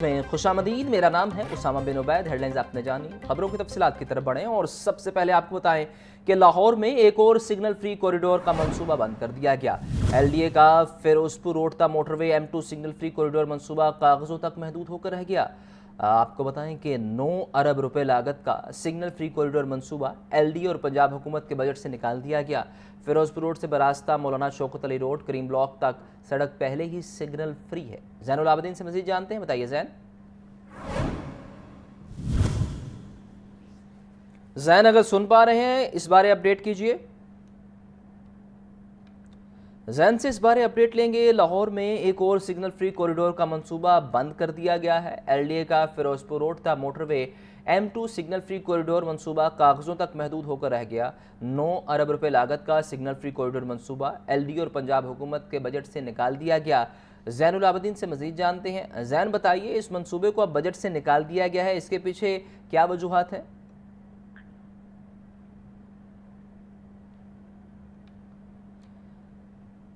میں خوش آمدید۔ میرا نام ہے اسامہ بن عبید۔ ہیڈ لائنز آپ نے جانی، خبروں کی تفصیلات کی طرف بڑھیں اور سب سے پہلے آپ کو بتائیں کہ لاہور میں ایک اور سگنل فری کوریڈور کا منصوبہ بند کر دیا گیا۔ ایل ڈی اے کا فیروزپور روڈ تا موٹر وے M2 سگنل فری کوریڈور منصوبہ کاغذوں تک محدود ہو کر رہ گیا۔ آپ کو بتائیں کہ 9 ارب روپے لاگت کا سگنل فری کوریڈور منصوبہ ایل ڈی اے اور پنجاب حکومت کے بجٹ سے نکال دیا گیا۔ فیروزپور روڈ سے براستہ مولانا شوکت علی روڈ کریم بلاک تک سڑک پہلے ہی سگنل فری ہے۔ زین العابدین سے مزید جانتے ہیں، بتائیے زین۔ زین اگر سن پا رہے ہیں اس بارے اپڈیٹ کیجئے۔ زین سے اس بارے اپڈیٹ لیں گے۔ لاہور میں ایک اور سگنل فری کوریڈور کا منصوبہ بند کر دیا گیا ہے۔ ایل ڈی اے کا فیروزپور روڈ تا موٹر وے M2 سگنل فری کوریڈور منصوبہ کاغذوں تک محدود ہو کر رہ گیا۔ 9 ارب روپے لاگت کا سگنل فری کوریڈور منصوبہ ایل ڈی اے اور پنجاب حکومت کے بجٹ سے نکال دیا گیا۔ زین العابدین سے مزید جانتے ہیں۔ زین بتائیے، اس منصوبے کو اب بجٹ سے نکال دیا گیا ہے، اس کے پیچھے کیا وجوہات ہیں؟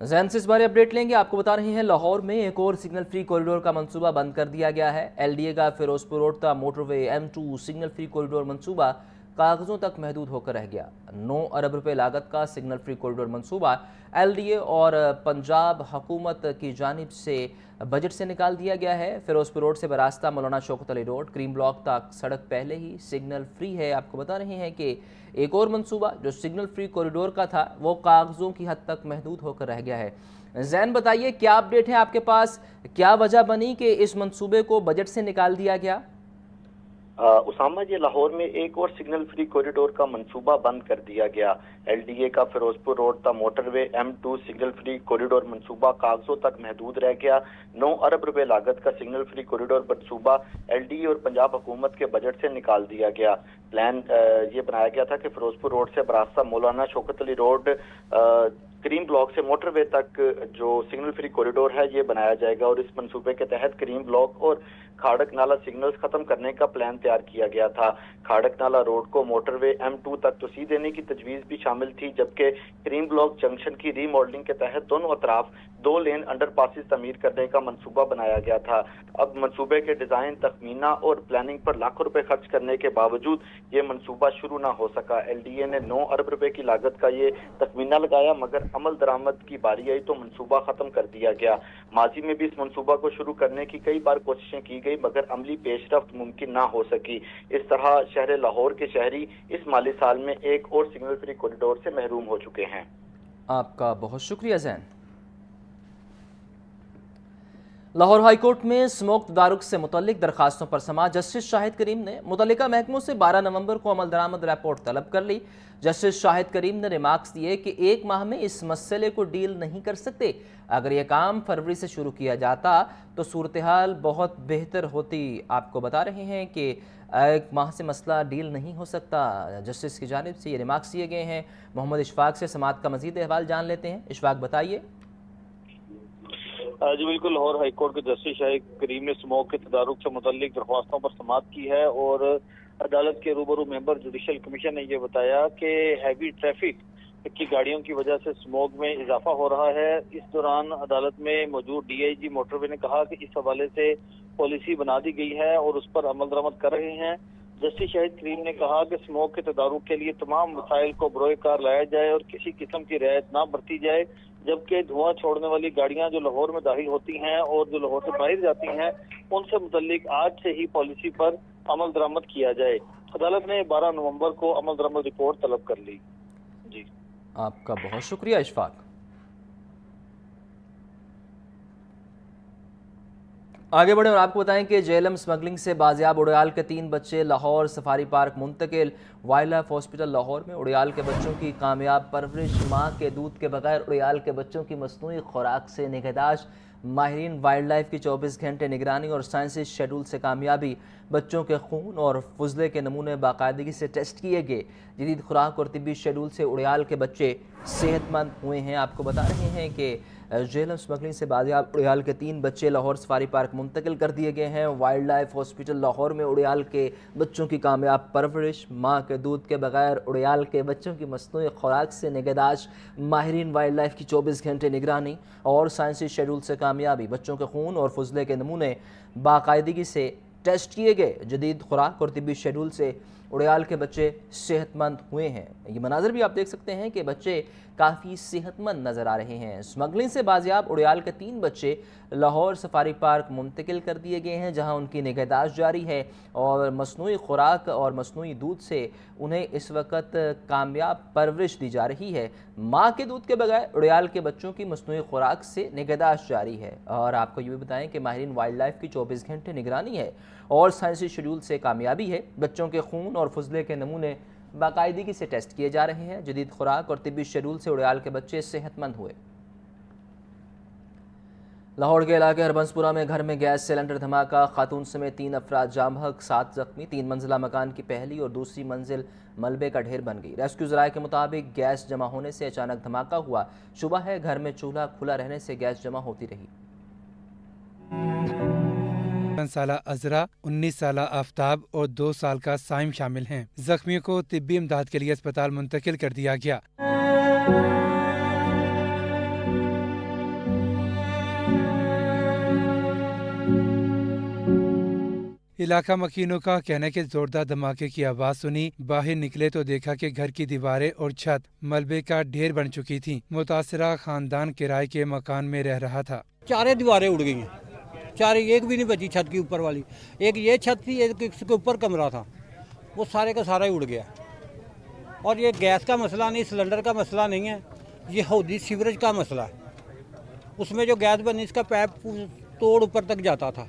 زین سے اس بارے اپڈیٹ لیں گے۔ آپ کو بتا رہے ہیں لاہور میں ایک اور سگنل فری کوریڈور کا منصوبہ بند کر دیا گیا ہے۔ ایل ڈی اے کا فیروزپور روڈ تا موٹر وے M2 سگنل فری کوریڈور منصوبہ کاغذوں تک محدود ہو کر رہ گیا۔ 9 ارب روپے لاگت کا سگنل فری کوریڈور منصوبہ ایل ڈی اے اور پنجاب حکومت کی جانب سے بجٹ سے نکال دیا گیا ہے۔ فیروزپور روڈ سے براستہ مولانا شوکت علی روڈ کریم بلاک تک سڑک پہلے ہی سگنل فری ہے۔ آپ کو بتا رہے ہیں کہ ایک اور منصوبہ جو سگنل فری کوریڈور کا تھا وہ کاغذوں کی حد تک محدود ہو کر رہ گیا ہے۔ زین بتائیے، کیا اپڈیٹ ہے آپ کے پاس؟ کیا وجہ بنی کہ اس منصوبے کو بجٹ سے نکال دیا گیا؟ اسامہ، یہ لاہور میں ایک اور سگنل فری کوریڈور کا منصوبہ بند کر دیا گیا۔ ایل ڈی اے کا فیروزپور روڈ تا موٹر وے M2 سگنل فری کوریڈور منصوبہ کاغذوں تک محدود رہ گیا۔ 9 ارب روپے لاگت کا سگنل فری کوریڈور منصوبہ ایل ڈی اے اور پنجاب حکومت کے بجٹ سے نکال دیا گیا۔ پلان یہ بنایا گیا تھا کہ فیروزپور روڈ سے براستہ مولانا شوکت علی روڈ کریم بلاک سے موٹر وے تک جو سگنل فری کوریڈور ہے یہ بنایا جائے گا، اور اس منصوبے کے تحت کریم بلاک اور کھاڑک نالہ سگنلز ختم کرنے کا پلان تیار کیا گیا تھا۔ کھاڑک نالہ روڈ کو موٹر وے M2 تک توسیع دینے کی تجویز بھی شامل تھی، جبکہ کریم بلاک جنکشن کی ری ماڈلنگ کے تحت دونوں اطراف 2 لین انڈر پاسز تعمیر کرنے کا منصوبہ بنایا گیا تھا۔ اب منصوبے کے ڈیزائن، تخمینہ اور پلاننگ پر لاکھوں روپے خرچ کرنے کے باوجود یہ منصوبہ شروع نہ ہو سکا۔ ایل ڈی اے نے 9 ارب روپے کی لاگت کا یہ تخمینہ لگایا، مگر عمل درآمد کی باری آئی تو منصوبہ ختم کر دیا گیا۔ ماضی میں بھی اس منصوبہ کو شروع کرنے کی کئی بار کوششیں کی گئی، مگر عملی پیش رفت ممکن نہ ہو سکی۔ اس طرح شہر لاہور کے شہری اس مالی سال میں ایک اور سگنل فری کوریڈور سے محروم ہو چکے ہیں۔ آپ کا بہت شکریہ زین۔ لاہور ہائی کورٹ میں اسموک تدارک سے متعلق درخواستوں پر سماعت جسٹس شاہد کریم نے متعلقہ محکموں سے 12 نومبر کو عمل درآمد رپورٹ طلب کر لی۔ جسٹس شاہد کریم نے ریمارکس دیے کہ 1 ماہ میں اس مسئلے کو ڈیل نہیں کر سکتے۔ اگر یہ کام فروری سے شروع کیا جاتا تو صورتحال بہت بہتر ہوتی۔ آپ کو بتا رہے ہیں کہ 1 ماہ سے مسئلہ ڈیل نہیں ہو سکتا۔ جسٹس کی جانب سے یہ ریمارکس دیے گئے ہیں۔ محمد اشفاق سے سماعت کا مزید احوال جان لیتے ہیں۔ اشفاق بتائیے۔ جی بالکل، لاہور ہائی کورٹ کے جسٹس شاہد کریم نے اسموک کے تدارک سے متعلق درخواستوں پر سماعت کی ہے، اور عدالت کے روبرو ممبر جوڈیشل کمیشن نے یہ بتایا کہ ہیوی ٹریفک کی گاڑیوں کی وجہ سے اسموک میں اضافہ ہو رہا ہے۔ اس دوران عدالت میں موجود ڈی آئی جی موٹر وے نے کہا کہ اس حوالے سے پالیسی بنا دی گئی ہے اور اس پر عمل درآمد کر رہے ہیں۔ جسٹس شاہد کریم نے کہا کہ اسموک کے تدارک کے لیے تمام وسائل کو بروئے کار لایا جائے اور کسی قسم کی رعایت نہ برتی جائے، جبکہ دھواں چھوڑنے والی گاڑیاں جو لاہور میں داخل ہوتی ہیں اور جو لاہور سے باہر جاتی ہیں ان سے متعلق آج سے ہی پالیسی پر عمل درآمد کیا جائے۔ عدالت نے 12 نومبر کو عمل درآمد رپورٹ طلب کر لی۔ جی آپ کا بہت شکریہ اشفاق۔ آگے بڑھیں اور آپ کو بتائیں کہ جیلم سمگلنگ سے بازیاب اڑیال کے 3 بچے لاہور سفاری پارک منتقل۔ وائلڈ لائف ہاسپٹل لاہور میں اڑیال کے بچوں کی کامیاب پرورش، ماں کے دودھ کے بغیر اڑیال کے بچوں کی مصنوعی خوراک سے نگہداشت، ماہرین وائلڈ لائف کی 24 گھنٹے نگرانی اور سائنسی شیڈول سے کامیابی۔ بچوں کے خون اور فضلے کے نمونے باقاعدگی سے ٹیسٹ کیے گئے۔ جدید خوراک اور طبی شیڈول سے اڑیال کے بچے सेहतमंद हुए हैं। आपको बता रहे हैं कि जेलम स्मगलिंग से बाजियाब उड़ियाल के 3 बच्चे लाहौर सफारी पार्क मुंतकिल कर दिए गए हैं। वाइल्ड लाइफ हॉस्पिटल लाहौर में उड़ियाल के बच्चों की कामयाब परवरिश, माँ के दूध के बगैर उड़ियाल के बच्चों की मसनूई खुराक से निगहदाश्त, माहिरीन वाइल्ड लाइफ की 24 घंटे निगरानी और साइंसी शेड्यूल से कामयाबी। बच्चों के खून और फुजले के नमूने बाकायदगी से टेस्ट किए गए। जदीद खुराक और तिब्बी शेड्यूल से उड़ियाल के बच्चे सेहतमंद हुए हैं। ये मनाजर भी आप देख सकते हैं कि बच्चे काफ़ी सेहतमंद नज़र आ रहे हैं। स्मगलिंग से बाजियाब उड़ियाल के 3 बच्चे लाहौर सफारी पार्क मुंतकिल कर दिए गए हैं, जहां उनकी निगहदाश्त जारी है और मसनूई खुराक और मसनूई दूध से उन्हें इस वक्त कामयाब परवरिश दी जा रही है। माँ के दूध के बगैर उड़ियाल के बच्चों की मसनूई खुराक से निगहदाश्त जारी है। और आपको ये भी बताएं कि माहिरीन वाइल्ड लाइफ की 24 घंटे निगरानी है और साइंसी शेड्यूल से कामयाबी है। बच्चों के खून और फुजले के नमूने बाकायदगी से टेस्ट किए जा रहे हैं। जदीद खुराक और तिब्बी शेड्यूल से उड़ियाल के बच्चे सेहतमंद हुए। लाहौर के इलाके हरबंसपुरा में घर में गैस सिलेंडर धमाका, खातून समेत 3 अफराद जाम हक, 7 जख्मी। 3 मंजिला मकान की पहली और दूसरी मंजिल मलबे का ढेर बन गई। रेस्क्यू ज़राए के मुताबिक गैस जमा होने से अचानक धमाका हुआ। शुबह है घर में चूल्हा खुला रहने से गैस जमा होती रही। 15 साला अजरा, 19 साला आफ्ताब और 2 साल का साइम शामिल हैं। जख्मियों को तिब्बी इमदाद के लिए अस्पताल मुंतकिल कर दिया गया। इलाका मकीनों का कहना है कि जोरदार धमाके की आवाज सुनी, बाहर निकले तो देखा कि घर की दीवारें और छत मलबे का ढेर बन चुकी थी। मुतासरा खानदान किराए के मकान में रह रहा था। 4 दीवारें उड़ गई हैं, 4 एक भी नहीं बची छत की ऊपर वाली। एक ये छत थी, एक इसके ऊपर कमरा था, वो सारे का सारा ही उड़ गया। और ये गैस का मसला नहीं, सिलेंडर का मसला नहीं है, ये हौदी सीवरेज का मसला है। उसमें जो गैस बनी इसका पैप तोड़ ऊपर तक जाता था,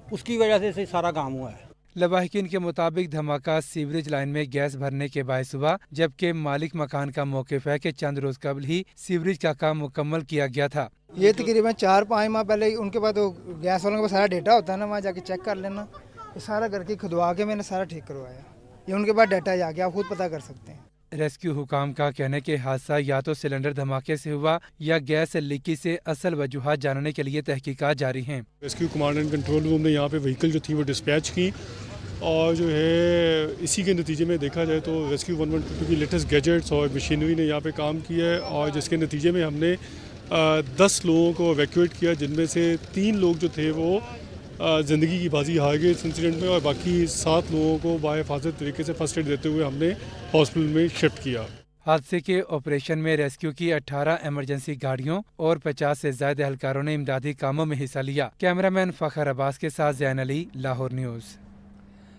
उसकी वजह से सारा काम हुआ है। लवाहिकीन के मुताबिक धमाका सीवरेज लाइन में गैस भरने के बायस हुआ, जबकि मालिक मकान का मौक़िफ़ है कि चंद रोज कबल ही सीवरेज का काम मुकम्मल किया गया था। ये तकरीबन 4-5 माह पहले उनके पास तो गैस वालों के पास सारा डेटा होता है ना, वहाँ जाके चेक कर लेना। ये सारा करके खुदवा के मैंने सारा ठीक करवाया। ये उनके पास डाटा जाके आप खुद पता कर सकते हैं। रेस्क्यू हुकाम का कहना है कि हादसा या तो सिलेंडर धमाके से हुआ या गैस लीकेज से असल वजूहात जानने के लिए तहकीकात जारी हैं। Rescue command and control room ने यहाँ पे व्हीकल जो थी वो डिस्पैच की और जो है इसी के नतीजे में देखा जाए तो रेस्क्यू 112 की लेटेस्ट गैजेट्स और मशीनरी ने यहाँ पे काम किया है और जिसके नतीजे में हमने 10 लोगों को एवैक्यूएट किया, जिनमें से 3 लोग जो थे वो ज़िंदगी की बाजी हार गए इस इंसिडेंट में और बाकी 7 लोगों को बाहिफाजत तरीके से फर्स्ट एड देते हुए हमने हॉस्पिटल में शिफ्ट किया। हादसे के ऑपरेशन में रेस्क्यू की 18 इमरजेंसी गाड़ियों और 50 से ज्यादा एहलकारों ने इमदादी कामों में हिस्सा लिया। कैमरामैन फखर अब्बास के साथ ज़ैन अली, लाहौर न्यूज़।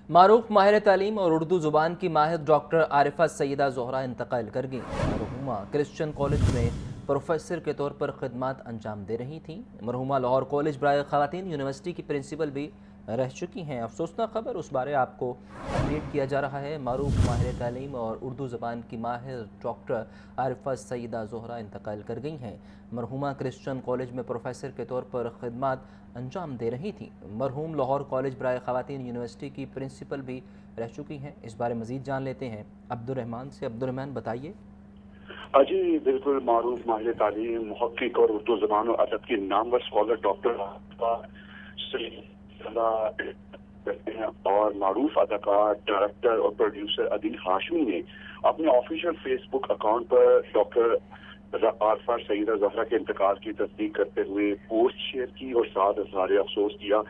मारूफ माहिर तालीम और उर्दू ज़ुबान की माहिर डॉक्टर आरिफा सईदा ज़ोहरा इंतकाल कर गईं। मरहुमा क्रिश्चियन कॉलेज में प्रोफेसर के तौर पर खिदमात अंजाम दे रही थीं। मरहुमा लाहौर कॉलेज बराए ख़वातीन यूनिवर्सिटी की प्रिंसिपल भी रह चुकी हैं। अफसोसनाक खबर, उस बारे आपको अपडेट किया जा रहा है। मारूफ माहिर तालीम और उर्दू ज़बान की माहिर डॉक्टर आरिफा सईदा ज़ोहरा इंतकाल कर गई हैं। मरहुमा क्रिश्चियन कॉलेज में प्रोफेसर के तौर पर खिदमात अंजाम दे रही थी। मरहूम लाहौर कॉलेज बराए ख़वातीन यूनिवर्सिटी की प्रिंसिपल भी रह चुकी हैं। इस बारे मज़ीद जान लेते हैं अब्दुर्रहमान से। अब्दुर्रहमान, बताइए। जी बिल्कुल, मारूफ माहिर तालीम, मुहक्किक और उर्दू ज़बान और अदब की नामवर स्कॉलर डॉक्टर और मारूफ अदाकार, डायरेक्टर और प्रोड्यूसर अदील हाशमी ने अपने ऑफिशियल फेसबुक अकाउंट पर डॉक्टर आरिफा सईदा ज़ोहरा के इंतकाल की तस्दीक करते हुए पोस्ट शेयर की और साथ इज़हार अफसोस किया।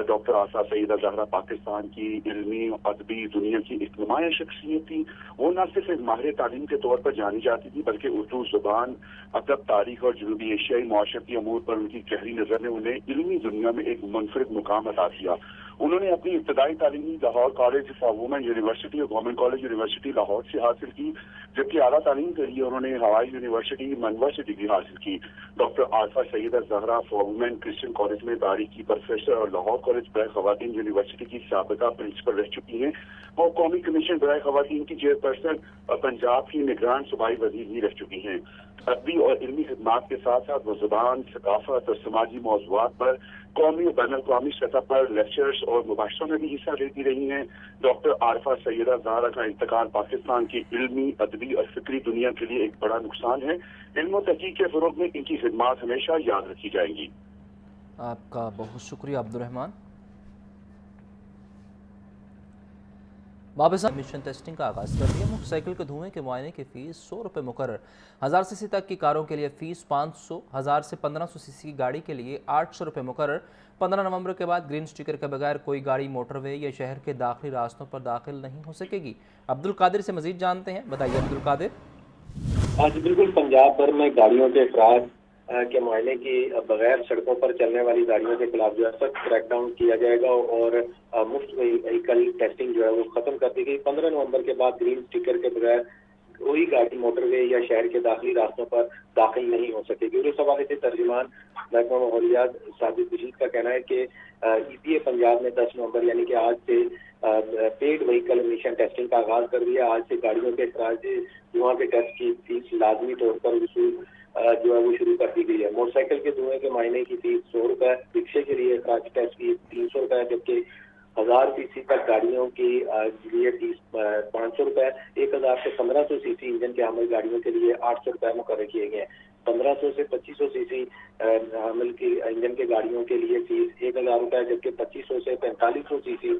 डॉक्टर आरिफा सईदा ज़ोहरा पाकिस्तान की इल्मी अदबी दुनिया की एक नुमाया शख्सियत थी। वो न सिर्फ एक माहिर तालीम के तौर पर जानी जाती थी, बल्कि उर्दू ज़ुबान, अदब, तारीख और जनूबी एशियाई माशरती अमूर पर उनकी गहरी नज़र ने उन्हें इल्मी दुनिया में एक मुनफरिद मुकाम अता किया। उन्होंने अपनी इब्तदाई तालीमी Lahore college for women university और गवर्नमेंट कॉलेज यूनिवर्सिटी लाहौर से हासिल की, जबकि आला तालीम के लिए उन्होंने हवाई यूनिवर्सिटी मनवर से डिग्री हासिल की। Doctor Arifa Syeda Zohra for women Christian college में तारीख की प्रोफेसर और लाहौर कॉलेज बराए ख़वातीन यूनिवर्सिटी की साबिका प्रिंसिपल रह चुकी हैं। वो कौमी कमीशन बराए ख़वातीन की चेयरपर्सन और पंजाब की निगरान सूबाई वज़ीर भी रह चुकी हैं। ادبی اور علمی خدمات کے ساتھ ساتھ وہ زبان، ثقافت اور سماجی موضوعات پر قومی اور بین الاقوامی سطح پر لیکچرز اور مباحثوں میں بھی حصہ لیتی رہی ہیں۔ ڈاکٹر عارفہ سیدہ زہرا کا انتقال پاکستان کی علمی، ادبی اور فکری دنیا کے لیے ایک بڑا نقصان ہے۔ علم و تحقیق کے فروغ میں ان کی خدمات ہمیشہ یاد رکھی جائیں گی۔ آپ کا بہت شکریہ عبدالرحمان۔ واپس ایمیشن ٹیسٹنگ کا آغاز کر دیا۔ موٹر سائیکل کے دھوئیں کے معائنے کی فیس 100 روپے مقرر۔ 1000 سی سی تک کی کاروں کے لیے فیس 500، 1000 سے 1500 سی سی کی گاڑی کے لیے 800 روپے مقرر۔ 15 نومبر کے بعد گرین سٹیکر کے بغیر کوئی گاڑی موٹر وے یا شہر کے داخلی راستوں پر داخل نہیں ہو سکے گی۔ عبدالقادر سے مزید جانتے ہیں، بتائیے عبدالقادر۔ آج بالکل پنجاب بھر میں گاڑیوں کے اخراج کے معائنے کی بغیر سڑکوں پر چلنے والی گاڑیوں کے خلاف جو ہے سخت کریک ڈاؤن کیا جائے گا اور مفت وہیکل ٹیسٹنگ جو ہے وہ ختم کر دی گئی۔ 15 نومبر کے بعد گرین سٹیکر کے بغیر کوئی گاڑی موٹر وے یا شہر کے داخلی راستوں پر داخل نہیں ہو سکے گی۔ اور اس حوالے سے ترجمان محکمہ ماحولیات ساجد بشیر کا کہنا ہے کہ ای پی اے پنجاب نے 10 نومبر یعنی کہ آج سے پیڈ وہیکل ایمیشن ٹیسٹنگ کا آغاز کر دیا۔ آج سے گاڑیوں کے اخراج دھواں کے ٹیسٹ کی فیس لازمی طور پر وصول جو ہے وہ شروع کر دی گئی ہے۔ موٹر سائیکل کے دھوئیں کے معائنے کی فیس 100 روپے، رکشے کے لیے اخراج ٹیسٹ کی 300 روپے، جبکہ 1000 سی سی تک گاڑیوں کی لیے فیس 500 روپے، 1000 سے 1500 سی سی انجن کے حامل گاڑیوں کے لیے 800 روپے مقرر کیے گئے ہیں۔ 1500 سے 2500 سی سی حامل کی انجن کے گاڑیوں کے لیے فیس 1000 روپے، جبکہ 2500 سے 4500 سی سی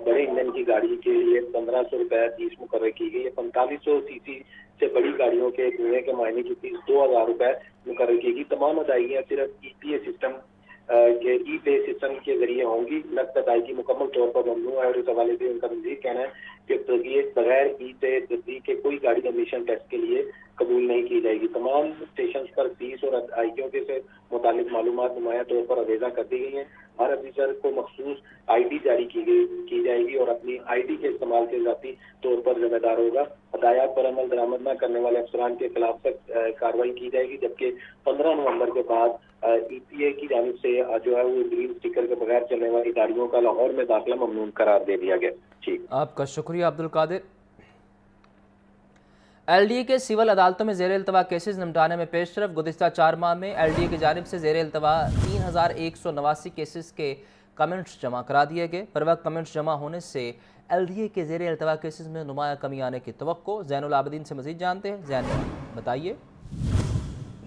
بڑے انجن کی گاڑی کے لیے 1500 روپے فیس مقرر کی گئی ہے۔ 4500 سی سی سے بڑی گاڑیوں کے دھوئیں کے معائنے کی فیس 2000 روپے مقرر کی گئی۔ تمام ادائیگیاں صرف ای پی اے سسٹم کے ای پے سسٹم کے ذریعے ہوں گی۔ نقد ادائیگی مکمل طور پر ممنوع ہے اور اس حوالے سے ان کا مزید کہنا ہے کہ بغیر ای پے تصدیق کے کوئی گاڑی ایمیشن ٹیسٹ کے لیے قبول نہیں کی جائے گی۔ تمام اسٹیشنز پر فیس اور ادائیگیوں کے سے متعلق معلومات نمایاں طور پر آویزاں کر دی گئی ہیں۔ ہر افیسر کو مخصوص آئی ڈی جاری کی جائے گی اور اپنی آئی ڈی کے استعمال کے ذاتی طور پر ذمہ دار ہوگا۔ ہدایات پر عمل درآمد نہ کرنے والے افسران کے خلاف سخت کارروائی کی جائے گی، جبکہ 15 نومبر کے بعد ای پی اے کی جانب سے جو ہے وہ گرین سٹیکر کے بغیر چلنے والی گاڑیوں کا لاہور میں داخلہ ممنوع قرار دے دیا گیا۔ ٹھیک، آپ کا شکریہ عبدالقادر۔ ایل ڈی اے کے سول عدالتوں میں زیر التوا کیسز نمٹانے میں پیش رفت۔ گزشتہ 4 ماہ میں ایل ڈی اے کی جانب سے زیر التوا 3189 کیسز کے کمنٹس جمع کرا دیے گئے۔ پر وقت کمنٹس جمع ہونے سے ایل ڈی اے کے زیر التوا کیسز میں نمایاں کمی آنے کی توقع۔ زین العابدین سے مزید جانتے ہیں۔ زین، بتائیے۔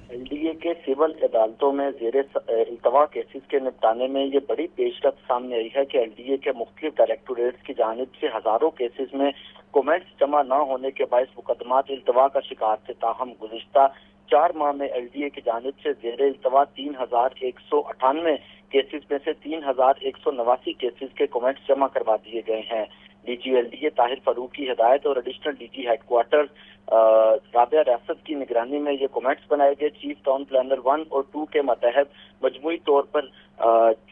ایل ڈی اے کے سول عدالتوں میں زیر التوا کیسز کے نپٹانے میں یہ بڑی پیش رفت سامنے آئی ہے کہ ایل ڈی اے کے مختلف ڈائریکٹوریٹس کی جانب سے ہزاروں کیسز میں کومنٹس جمع نہ ہونے کے باعث مقدمات التوا کا شکار تھے۔ تاہم گزشتہ 4 ماہ میں ایل ڈی اے کی جانب سے زیر التوا 3198 کیسز میں سے 3189 کیسز کے کومنٹس جمع کروا دیے گئے ہیں۔ D G L D A Tahir Farooq کی ہدایت اور additional D G headquarter Rabia Riasat کی نگرانی میں یہ کومنٹس بنائے گئے۔ چیف ٹاؤن پلانر 1 اور 2 کے ماتحت مجموعی طور پر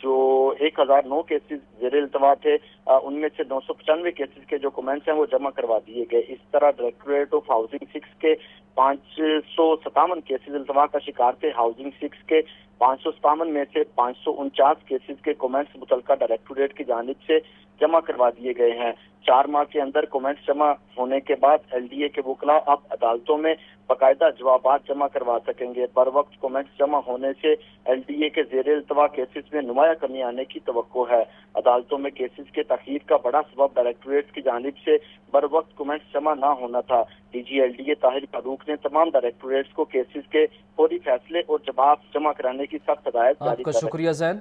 جو 1009 کیسز زیر التوا تھے، ان میں سے 995 کیسز کے جو کومنٹس ہیں وہ جمع کروا دیے گئے۔ اس طرح ڈائریکٹوریٹ آف ہاؤسنگ 6 کے 557 کیسز التوا کا شکار تھے۔ ہاؤسنگ 6 کے 557 میں سے 549 کیسز کے کومنٹس متعلقہ ڈائریکٹوریٹ کی جانب سے جمع کروا دیے گئے ہیں۔ 4 ماہ کے اندر کومنٹس جمع ہونے کے بعد ایل ڈی اے کے وکلاء اب عدالتوں میں باقاعدہ جوابات جمع کروا سکیں گے۔ بر وقت کومنٹس جمع ہونے سے ایل ڈی اے کے زیر التوا کیسز میں نمایاں کمی آنے کی توقع ہے۔ عدالتوں میں کیسز کے تاخیر کا بڑا سبب ڈائریکٹوریٹ کی جانب سے بر وقت کومنٹس جمع نہ ہونا تھا۔ D G L D A Tahir Farooq نے تمام ڈائریکٹوریٹس کو کیسز کے فوری فیصلے اور جواب جمع کرانے کی سخت ہدایت جاری آپ کا شکریہ زین۔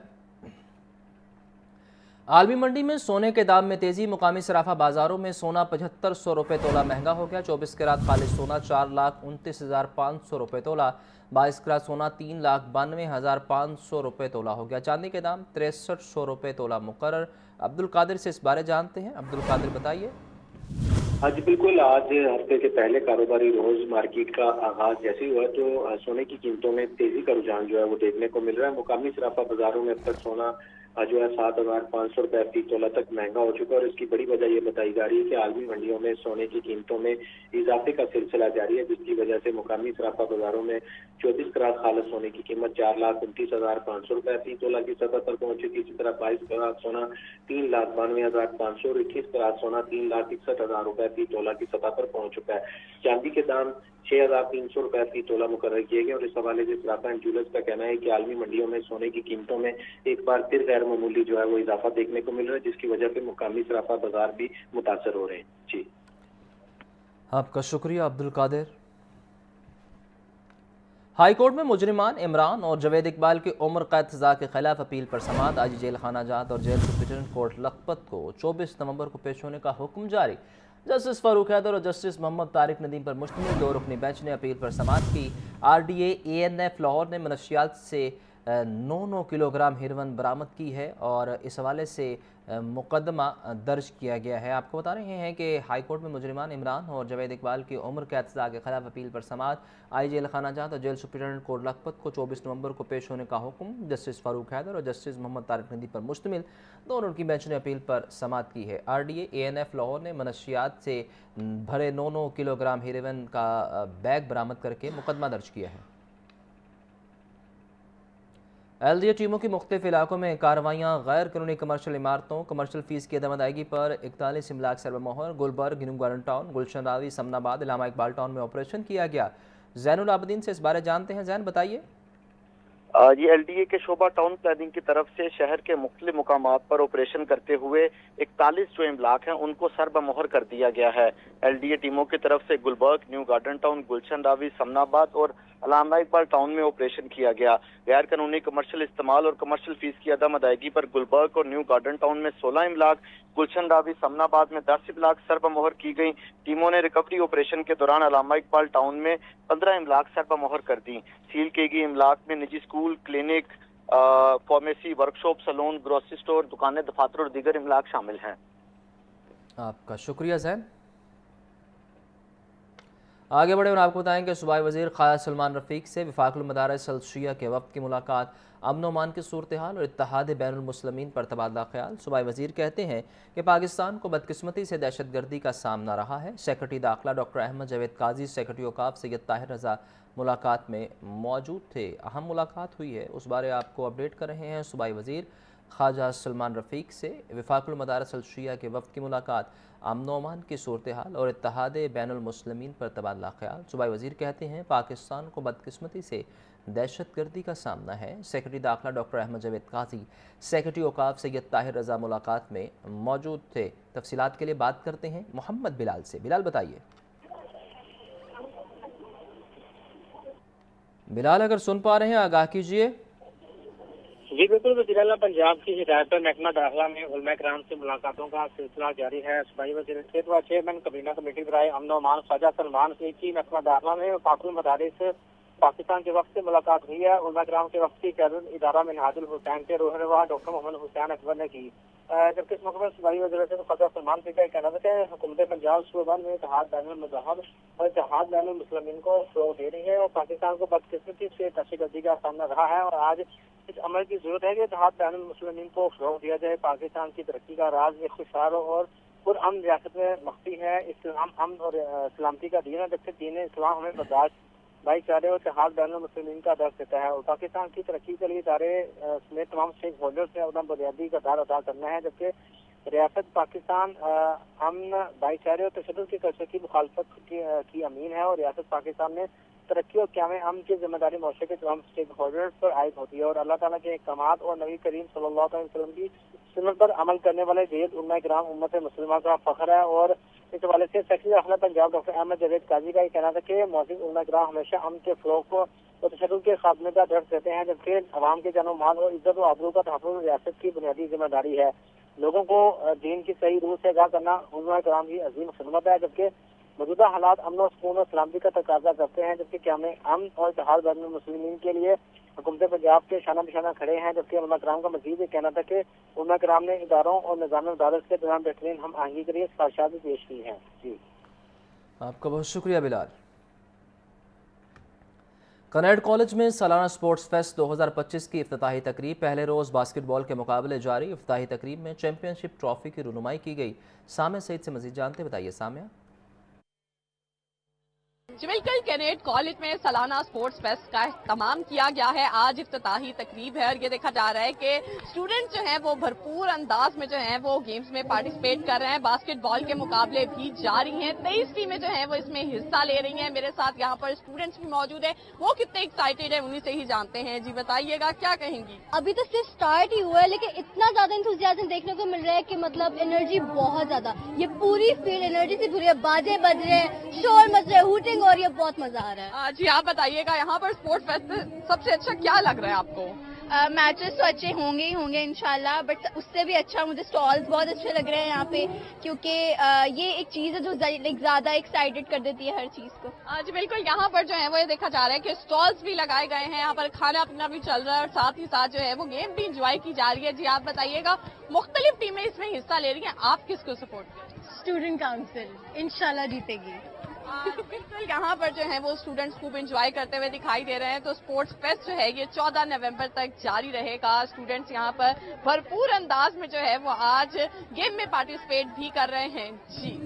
عالمی منڈی میں سونے کے دام میں تیزی۔ مقامی صرافہ بازاروں میں سونا 7500 روپے تولہ مہنگا ہو گیا۔ 24 کیرات خالص سونا 4,29,500 روپے تولہ، 22 کیرات سونا 3,92,500 روپے تولہ ہو گیا۔ چاندی کے دام 6300 روپے تولہ مقرر۔ عبدالقادر سے اس بارے جانتے ہیں۔ عبدالقادر، بتائیے۔ آج بالکل آج ہفتے کے پہلے کاروباری روز مارکیٹ کا آغاز جیسے ہوا تو سونے کی قیمتوں میں تیزی کا رجحان جو ہے وہ دیکھنے کو مل رہا ہے۔ مقامی صرافہ بازاروں میں اب تک سونا जो है 7,500 रुपए फी तोला तक महंगा हो चुका है। और इसकी बड़ी वजह ये बताई जा रही है कि आलमी मंडियों में सोने की कीमतों में इजाफे का सिलसिला जारी है, जिसकी वजह से मुकामी सराफा बाजारों में 24 कैरेट खालिस सोने की कीमत 4,29,500 रुपए फी तोला की सतह पर पहुंच चुकी। इसी तरह 22 कैरेट सोना 3,92,500 और 21 कैरेट सोना 3,61,000 रुपए फी तोला की सतह पर पहुंच चुका है। चांदी के दाम 6,300 रुपए फी तोला मुकर्रर किए गए। और इस हवाले से सराफा एंड ज्वेलर्स का कहना है कि आलमी मंडियों में सोने की कीमतों में एक बार फिर गैर मामूली जो है वो इजाफा देखने को मिल रहा है, जिसकी वजह से मुकामी सराफा बाजार भी मुतासर हो रहे हैं। जी, आपका शुक्रिया अब्दुल कादिर। हाई कोर्ट में मुजरिमान इमरान और जवेद इकबाल की उम्र कैद सजा के खिलाफ अपील पर समाअत। आज जेल खाना जात और जेल सुप्रिटेंडेंट कोर्ट लखपत को 24 नवंबर को पेश होने का हुक्म जारी। जस्टिस फारूक हैदर और जस्टिस मोहम्मद तारिक नदीम पर मुश्तमिल 2 रुकनी बेंच ने अपील पर समाअत की। RDA ANF लाहौर ने मनशियात से 9 किलोग्राम हेरोइन बरामद की है और इस हवाले से मुकदमा दर्ज किया गया है। आपको बता रहे हैं कि हाई कोर्ट में मुजरिमान इमरान और जवेद इकबाल की उम्र कैद सजा के खिलाफ अपील पर समाअत। आई जेल खाना जात और जेल सुप्रिटेंडेंट कोर्ट लखपत को 24 नवंबर को पेश होने का हुक्म जस्टिस फारूक हैदर और जस्टिस मोहम्मद तारिक नदीम पर मुश्तमिल 2 रुकनी बेंच ने अपील पर समाअत की है। RDA ANF लाहौर ने मनशियात से भरे 9 किलोग्राम हेरोइन का बैग बरामद करके मुकदमा दर्ज किया है। LDA टीमों की मुख्तलिफ इलाकों में कार्रवाइयाँ गैर कानूनी कमर्शल इमारतों, कमर्शल फीस की अदम अदायगी पर 41 इमलाक सरबमोहर, गुलबर्ग, न्यू गार्डन टाउन, गुलशन रावी, समनाबाद, इलामा इकबाल टाउन में ऑपरेशन किया गया। जैनुल आबदीन से इस बारे जानते हैं। जैन, बताइए। ये LDA के शोबा टाउन प्लानिंग की तरफ से शहर के मुख्तलिफ मुकामात पर ऑपरेशन करते हुए 41 जो इमलाक हैं उनको सरबमोहर कर दिया गया है। LDA टीमों की तरफ से गुलबर्ग, न्यू गार्डन टाउन, गुलशन रावी, समनाबाद और अलामा इकबाल टाउन में ऑपरेशन किया गया। गैर कानूनी कमर्शियल इस्तेमाल और कमर्शियल फीस की अदम अदायगी पर गुलबर्ग और न्यू गार्डन टाउन में 16 इमलाक, गुलशन रावी, समनाबाद में 10 इमलाक सरबमोहर की गई। टीमों ने रिकवरी ऑपरेशन के दौरान अलामा इकबाल टाउन में 15 इमलाक सरबमोहर कर दी। सील की गई इमलाक में निजी school, clinic, pharmacy, workshop, saloon, grocery store, दुकानें, दफातर और दीगर इमलाक शामिल हैं। आपका शुक्रिया जैन। आगे बढ़े और आपको बताएं कि सूबाई वज़ीर ख्वाजा सलमान रफ़ीक से वफ़ाक़ुल मदारिस अल शिया के वफ़द की मुलाकात, अमन ओमान की सूरत हाल और इत्तेहाद बैनुल मुस्लिमीन पर तबादला ख्याल। सूबाई वज़ीर कहते हैं कि पाकिस्तान को बदकिस्मती से दहशत गर्दी का सामना रहा है। सेक्रेटरी दाखिला डॉक्टर अहमद जावेद काजी, सेक्रेटरी औकाफ सैयद ताहिर रज़ा मुलाकात में मौजूद थे। अहम मुलाकात हुई है, उस बारे आपको अपडेट कर रहे हैं। सूबाई वज़ीर ख्वाजा सलमान रफ़ीक से वफ़ाक़ुल मदारिस अल शिया के वफ़द की मुलाकात, अमन ओमान की सूरत हाल और इत्तेहाद बैनुल मुस्लिमीन पर तबादला ख्याल। सूबाई वज़ीर कहते हैं पाकिस्तान को बदकिस्मती से दहशत गर्दी का सामना है। सेक्रेटरी दाखिला डॉक्टर अहमद जावेद काजी, सेक्रेटरी औकाफ सैयद ताहिर रज़ा मुलाकात में मौजूद थे। तफसीलात के लिए बात करते हैं मोहम्मद बिलाल से। बिलाल, बताइए। बिलाल, अगर सुन पा रहे हैं आगाह कीजिए। जी बिल्कुल, वज़ीर आला पंजाब की हिदायत पर महकमा दाखिला में उलमा किराम से मुलाकातों का सिलसिला जारी है। सूबाई वज़ीर व चेयरमैन कबीना कमेटी बराए अमन ओमान ख्वाजा सलमान की महकमा दाखिला में वफ़ाक़ुल मदारिस पाकिस्तान के वक्त से मुलाकात हुई है। उलमा किराम के वक्त की क़यादत इदारा मिनहाजुल हुसैन के रहनुमा डॉक्टर मोहम्मद हुसैन अकबर ने की। जबकि इस मौके पर सूबाई वज़ीर ख्वाजा सलमान का कहना है कि हुकूमत पंजाब सूबा में इत्तेहाद बैनुल मज़ाहब और इत्तेहाद बैनुल मुस्लिमीन को फ़रोग़ दे रही है और पाकिस्तान को बदकिस्मती से दहशतगर्दी का सामना रहा है और आज इस अमल की जरूरत है कि इत्तेहाद बैनुल मुस्लिमीन को फ़रोग़ दिया जाए। पाकिस्तान की तरक्की का राज एक खुशहाल और पुरअमन रियासत में मख्फी है। इस्लाम अमन और सलामती का दीन है, जबकि दीन इस्लाम हमें बर्दाश्त, भाईचारे और इत्तेहाद बैनुल मुस्लिमीन का दर्ज देता है और पाकिस्तान की तरक्की के लिए इदारे समेत तमाम स्टेक होल्डर से अपना बुनियादी किरदार अदा करना है। जबकि रियासत पाकिस्तान अमन, भाईचारे और तशद्दुद के कल्चर की मुखालफत की अमीन है और रियासत पाकिस्तान में तरक्की और क़याम अमन की जिम्मेदारी मुआशरे के तमाम स्टेक होल्डर्स पर आयद होती है और अल्लाह ताला के अहकामात और नबी करीम सल्लल्लाहु अलैहि वसल्लम की सुन्नत पर अमल करने वाले जयद उम्मा किराम उम्मत मुस्लिमा का फख्र है। और इस हवाले से सेक्रेटरी दाखिला पंजाब डॉक्टर अहमद जावेद काजी का कहना था कि मौजूद उम्मा किराम हमेशा अमन के फ़रोग़ को और तशद्दुद के खात्मे का दर्ज देते हैं, जबकि अवाम के जानो माल और इज्जत और आबरू का तहफ़्फ़ुज़ रियासत की बुनियादी जिम्मेदारी है। लोगों को दीन की सही रूह से आगाह करना उम्मा किराम की अजीम खिदमत है। जबकि मौजूदा हालात अमन और सुकून और सलामती का तकाजा करते हैं, जबकि क़याम अमन और इत्तेहाद बैनुल मुस्लिमीन के लिए हुकूमत पंजाब के शाना बिशाना खड़े हैं। जबकि उलमा किराम का मज़ीद ये कहना था कि उलमा किराम ने इदारों और निज़ाम मदारिस के दौरान बेहतरीन हम आहंगी के लिए सिफारिशात भी पेश की हैं। जी, आपका बहुत शुक्रिया बिलाल। कनेड कॉलेज में सालाना स्पोर्ट्स फेस्ट 2025 की इफ्तिताही तकरीब पहले रोज़ बास्केटबॉल के मुकाबले जारी। इफ्तिताही तकरीब में चैंपियनशिप ट्रॉफी की रुनुमाई की गई। सामिया सईद से मजीद जानते, बताइए सामिया। बिल्कुल, कनेड कॉलेज में सालाना स्पोर्ट्स फेस्ट का इख्तिताम किया गया है। आज इफ्तिताही तकरीब है और ये देखा जा रहा है कि स्टूडेंट जो हैं वो भरपूर अंदाज में जो हैं वो गेम्स में पार्टिसिपेट कर रहे हैं। बास्केटबॉल के मुकाबले भी जारी हैं। 23 टीमें जो हैं वो इसमें हिस्सा ले रही हैं। मेरे साथ यहाँ पर स्टूडेंट्स भी मौजूद हैं, वो कितने एक्साइटेड है उन्हीं से ही जानते हैं। जी बताइएगा, क्या कहेंगी? अभी तो सिर्फ स्टार्ट ही हुआ है, लेकिन इतना ज्यादा इंथुसियाज्म देखने को मिल रहा है कि मतलब एनर्जी बहुत ज्यादा, ये पूरी फील्ड एनर्जी से भरी है। बाजे बज रहे हैं, शोर मच रहे हैं, हूटिंग और ये बहुत मजा आ रहा है। जी आप बताइएगा, यहाँ पर स्पोर्ट्स फेस्ट सबसे अच्छा क्या लग रहा है आपको? मैचेस तो अच्छे होंगे ही होंगे इंशाल्लाह, बट उससे भी अच्छा मुझे स्टॉल्स बहुत अच्छे लग रहे हैं यहाँ पे, क्योंकि ये एक चीज है जो ज्यादा एक्साइटेड कर देती है हर चीज को। जी बिल्कुल, यहाँ पर जो है वो ये देखा जा रहा है कि स्टॉल्स भी लगाए गए हैं, यहाँ पर खाना पीना भी चल रहा है और साथ ही साथ जो है वो गेम भी इंजॉय की जा रही है। जी आप बताइएगा, मुख्तलिफ टीमें इसमें हिस्सा ले रही हैं, आप किसको सपोर्ट करें? स्टूडेंट काउंसिल इंशाल्लाह जीतेगी। बिल्कुल, यहाँ पर जो है वो स्टूडेंट्स खूब एंजॉय करते हुए दिखाई दे रहे हैं। तो स्पोर्ट्स फेस्ट जो है ये 14 नवंबर तक जारी रहेगा। स्टूडेंट्स यहाँ पर भरपूर अंदाज में जो है वो आज गेम में पार्टिसिपेट भी कर रहे हैं। जी